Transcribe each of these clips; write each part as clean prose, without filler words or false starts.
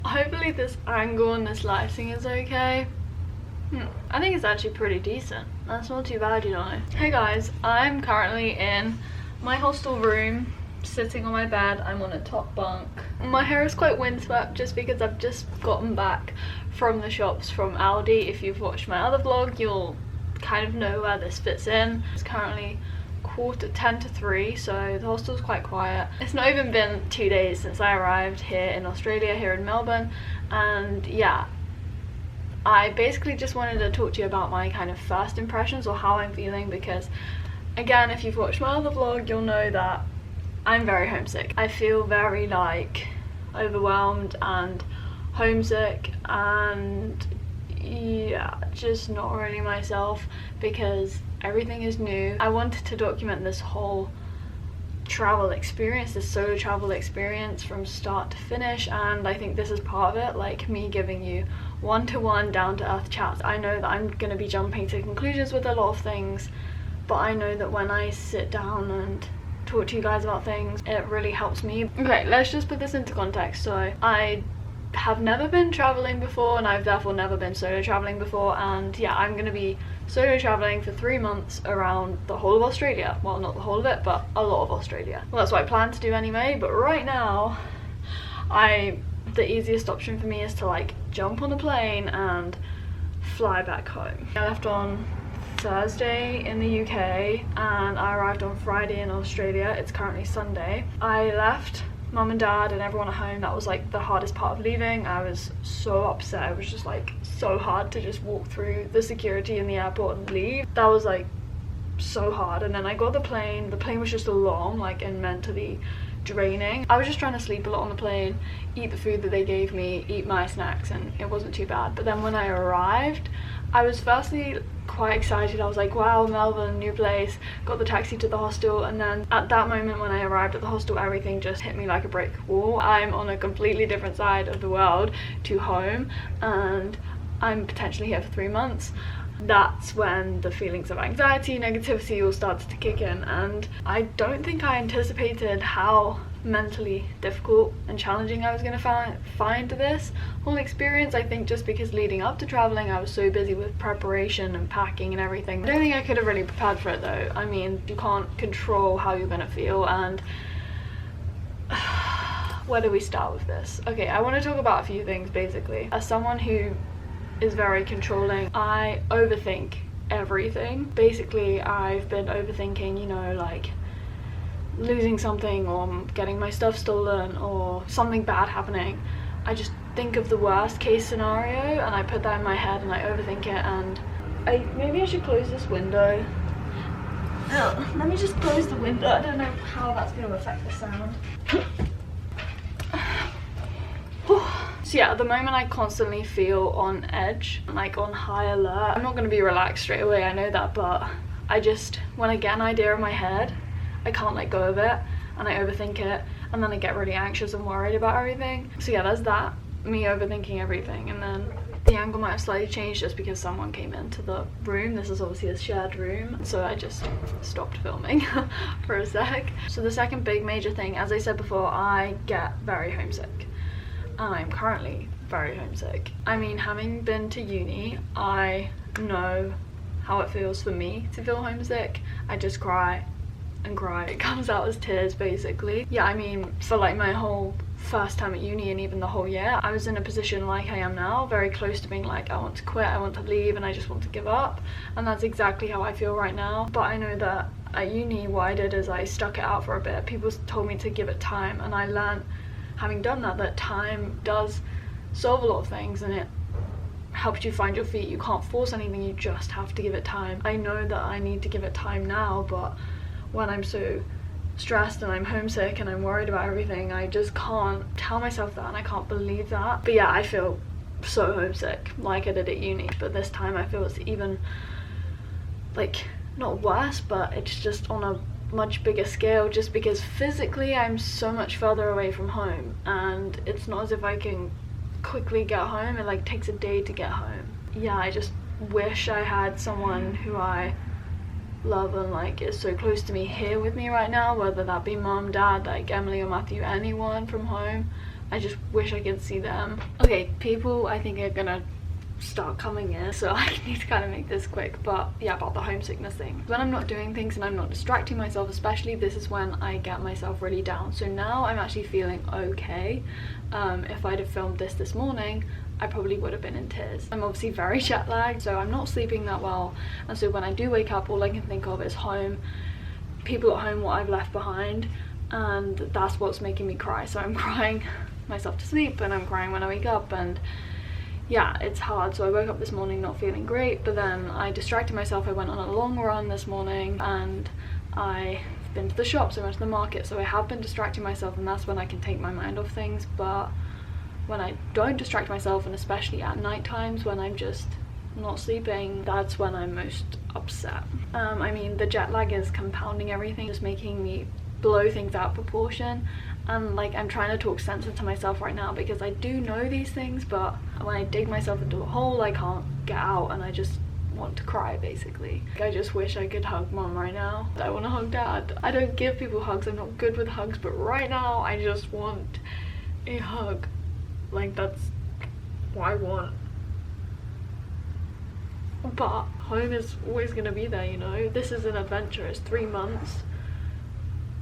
Hopefully this angle and this lighting is okay. I think it's actually pretty decent. That's not too bad, you know. Hey guys, I'm currently in my hostel room, sitting on my bed. I'm on a top bunk. My hair is quite windswept just because I've just gotten back from the shops from Aldi. If you've watched my other vlog, you'll kind of know where this fits in. It's currently 2:45 to 3, so the hostel's quite quiet. It's not even been 2 days since I arrived here in Australia, here in Melbourne, and yeah, I basically just wanted to talk to you about my kind of first impressions or how I'm feeling, because again, if you've watched my other vlog, you'll know that I'm very homesick. I feel very like overwhelmed and homesick, and yeah, just not really myself because everything is new. I wanted to document this whole travel experience, this solo travel experience from start to finish, and I think this is part of it, like me giving you one-to-one down-to-earth chats. I know that I'm going to be jumping to conclusions with a lot of things, but I know that when I sit down and talk to you guys about things, it really helps me. Okay, let's just put this into context. So I have never been traveling before, and I've therefore never been solo traveling before, and yeah, I'm going to be solo traveling for 3 months around the whole of Australia. Well, not the whole of it, but a lot of Australia. Well, that's what I plan to do anyway, but right now the easiest option for me is to like jump on a plane and fly back home. I left on Thursday in the UK and I arrived on Friday in Australia. It's currently Sunday. I left mum and dad and everyone at home. That was like the hardest part of leaving. I was so upset. It was just like so hard to just walk through the security in the airport and leave. That was like so hard. And then I got the plane was just long, like, and mentally draining. I was just trying to sleep a lot on the plane, eat the food that they gave me, eat my snacks, and it wasn't too bad. But then when I arrived, I was firstly quite excited. I was like, wow, Melbourne, new place. Got the taxi to the hostel, and then at that moment when I arrived at the hostel, everything just hit me like a brick wall. I'm on a completely different side of the world to home, and I'm potentially here for 3 months. That's when the feelings of anxiety, negativity all started to kick in, and I don't think I anticipated how mentally difficult and challenging I was going to find this whole experience. I think just because leading up to traveling I was so busy with preparation and packing and everything. I don't think I could have really prepared for it though. I mean, you can't control how you're going to feel, and where do we start with this? Okay, I want to talk about a few things basically. As someone who is very controlling, I overthink everything. Basically, I've been overthinking, you know, like losing something or getting my stuff stolen or something bad happening. I just think of the worst case scenario and I put that in my head and I overthink it, and maybe I should close this window. Oh, let me just close the window. I don't know how that's going to affect the sound. So yeah, at the moment I constantly feel on edge, like on high alert. I'm not going to be relaxed straight away, I know that, but I just, when I get an idea in my head, I can't let go of it and I overthink it, and then I get really anxious and worried about everything. So yeah, there's that, me overthinking everything. And then the angle might have slightly changed just because someone came into the room. This is obviously a shared room, so I just stopped filming for a sec. So the second big major thing, as I said before, I get very homesick. And I'm currently very homesick. I mean, having been to uni, I know how it feels for me to feel homesick. I just cry and cry. It comes out as tears basically. Yeah, I mean, for like my whole first time at uni and even the whole year, I was in a position like I am now, very close to being like, I want to quit, I want to leave, and I just want to give up. And that's exactly how I feel right now. But I know that at uni, what I did is I stuck it out for a bit. People told me to give it time, and I learned, having done that time does solve a lot of things and it helps you find your feet. You can't force anything, you just have to give it time. I know that I need to give it time now, but when I'm so stressed and I'm homesick and I'm worried about everything, I just can't tell myself that, and I can't believe that. But yeah, I feel so homesick like I did at uni, but this time I feel it's even, like, not worse, but it's just on a much bigger scale, just because physically I'm so much further away from home, and it's not as if I can quickly get home. It like takes a day to get home. Yeah, I just wish I had someone who I love and like is so close to me here with me right now, whether that be mom, dad, like Emily or Matthew, anyone from home. I just wish I could see them. Okay, people I think are gonna start coming in, so I need to kind of make this quick. But yeah, about the homesickness thing, when I'm not doing things and I'm not distracting myself especially, this is when I get myself really down. So now I'm actually feeling okay. If I'd have filmed this morning, I probably would have been in tears. I'm obviously very jet lagged, so I'm not sleeping that well, and so when I do wake up, all I can think of is home, people at home, what I've left behind, and that's what's making me cry. So I'm crying myself to sleep and I'm crying when I wake up, and yeah, it's hard. So I woke up this morning not feeling great, but then I distracted myself. I went on a long run this morning and I've been to the shops, I went to the market, so I have been distracting myself, and that's when I can take my mind off things. But when I don't distract myself, and especially at night times when I'm just not sleeping, that's when I'm most upset. I mean, the jet lag is compounding everything, just making me blow things out of proportion. And like, I'm trying to talk sense into myself right now because I do know these things, but when I dig myself into a hole, I can't get out, and I just want to cry basically. I just wish I could hug mom right now. I want to hug dad. I don't give people hugs, I'm not good with hugs, but right now I just want a hug. Like, that's what I want. But home is always gonna be there, you know. This is an adventure. It's 3 months,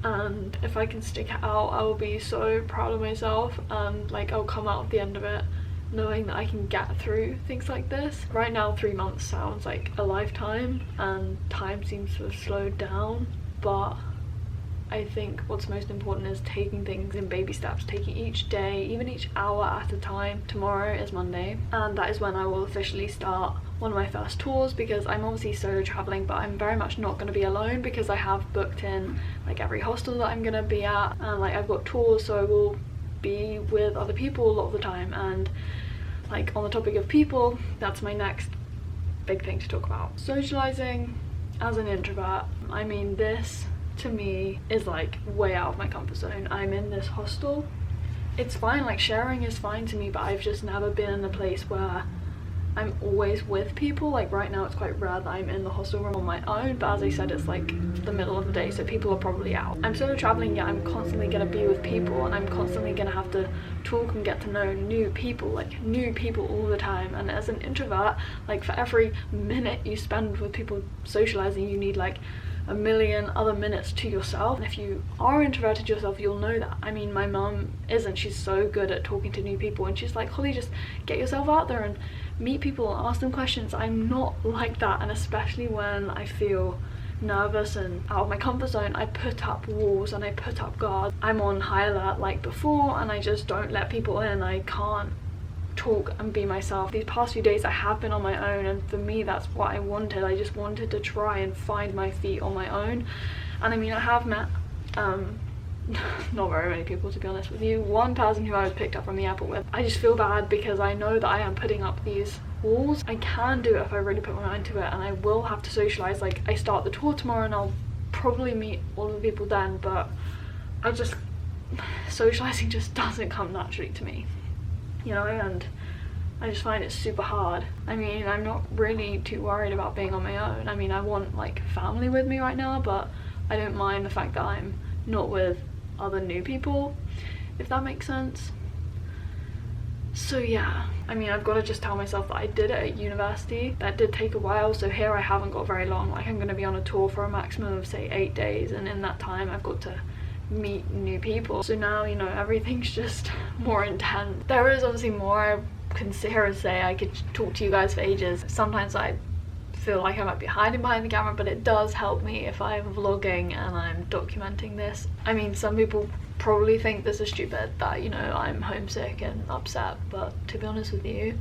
and if I can stick it out, I will be so proud of myself, and like, I'll come out at the end of it knowing that I can get through things like this. Right now 3 months sounds like a lifetime, and time seems to have slowed down, but I think what's most important is taking things in baby steps, taking each day, even each hour at a time. Tomorrow is Monday, and that is when I will officially start one of my first tours, because I'm obviously solo traveling, but I'm very much not going to be alone because I have booked in like every hostel that I'm going to be at, and like I've got tours, so I will be with other people a lot of the time. And like, on the topic of people, that's my next big thing to talk about. Socializing as an introvert, I mean, this to me is like way out of my comfort zone. I'm in this hostel, it's fine, like sharing is fine to me, but I've just never been in a place where I'm always with people. Like right now it's quite rare that I'm in the hostel room on my own, but as I said, it's like the middle of the day, so people are probably out. I'm solo traveling, yet I'm constantly gonna be with people, and I'm constantly gonna have to talk and get to know new people, like new people all the time. And as an introvert, like for every minute you spend with people socializing, you need like a million other minutes to yourself. And if you are introverted yourself, you'll know that. I mean, my mum isn't. She's so good at talking to new people, and she's like, Holly, just get yourself out there and meet people and ask them questions. I'm not like that, and especially when I feel nervous and out of my comfort zone, I put up walls and I put up guards. I'm on high alert like before, and I just don't let people in. I can't talk and be myself. These past few days I have been on my own, and for me that's what I wanted. I just wanted to try and find my feet on my own. And I mean, I have met not very many people, to be honest with you. One person who I was picked up from the airport with. I just feel bad because I know that I am putting up these walls. I can do it if I really put my mind to it, and I will have to socialize. Like, I start the tour tomorrow and I'll probably meet all of the people then, but I just, socializing just doesn't come naturally to me, you know, and I just find it super hard. I mean, I'm not really too worried about being on my own. I mean, I want like family with me right now, but I don't mind the fact that I'm not with other new people, if that makes sense. So yeah, I mean, I've got to just tell myself that I did it at university. That did take a while, so here I haven't got very long. Like, I'm going to be on a tour for a maximum of say 8 days, and in that time I've got to meet new people. So now, you know, everything's just more intense. There is obviously more I can sit here and say. I could talk to you guys for ages. Sometimes I feel like I might be hiding behind the camera, but it does help me if I'm vlogging and I'm documenting this. I mean, some people probably think this is stupid, that, you know, I'm homesick and upset, but to be honest with you,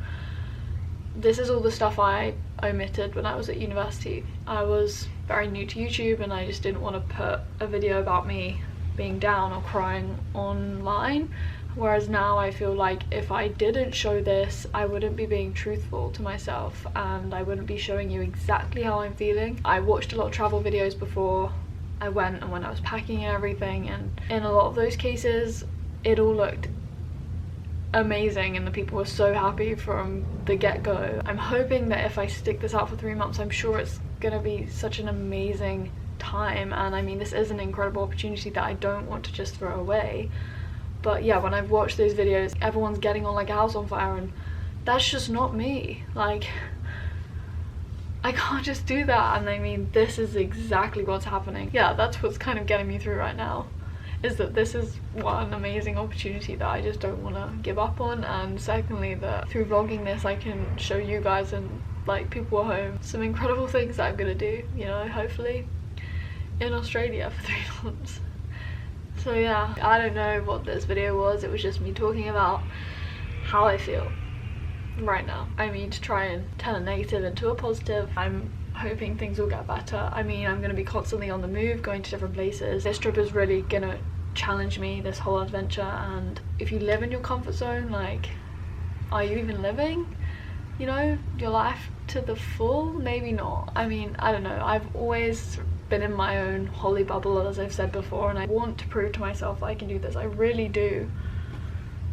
this is all the stuff I omitted when I was at university. I was very new to YouTube, and I just didn't want to put a video about me being down or crying online. Whereas now I feel like if I didn't show this, I wouldn't be being truthful to myself, and I wouldn't be showing you exactly how I'm feeling. I watched a lot of travel videos before I went and when I was packing and everything, and in a lot of those cases it all looked amazing and the people were so happy from the get-go. I'm hoping that if I stick this out for 3 months, I'm sure it's gonna be such an amazing time, and I mean, this is an incredible opportunity that I don't want to just throw away. But yeah, when I've watched those videos, everyone's getting on like a house on fire, and that's just not me. Like, I can't just do that. And I mean, this is exactly what's happening. Yeah, that's what's kind of getting me through right now, is that this is one amazing opportunity that I just don't want to give up on. And secondly, that through vlogging this, I can show you guys and like people at home some incredible things that I'm gonna do, you know, hopefully in Australia for 3 months. So yeah, I don't know what this video was. It was just me talking about how I feel right now. I mean, to try and turn a negative into a positive. I'm hoping things will get better. I mean, I'm gonna be constantly on the move, going to different places. This trip is really gonna challenge me, this whole adventure. And if you live in your comfort zone, like, are you even living, you know, your life to the full? Maybe not. I mean, I don't know. I've always been in my own holy bubble, as I've said before, and I want to prove to myself that I can do this. I really do.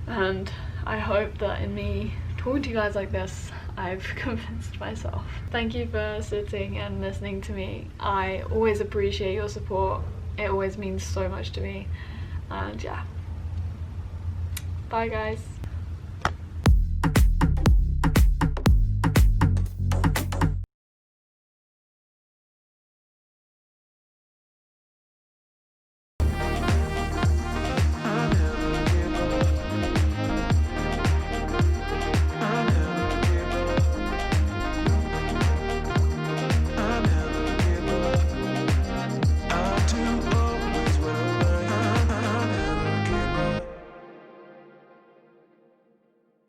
And I hope that in me talking to you guys like this, I've convinced myself. Thank you for sitting and listening to me. I always appreciate your support. It always means so much to me. And yeah, bye guys.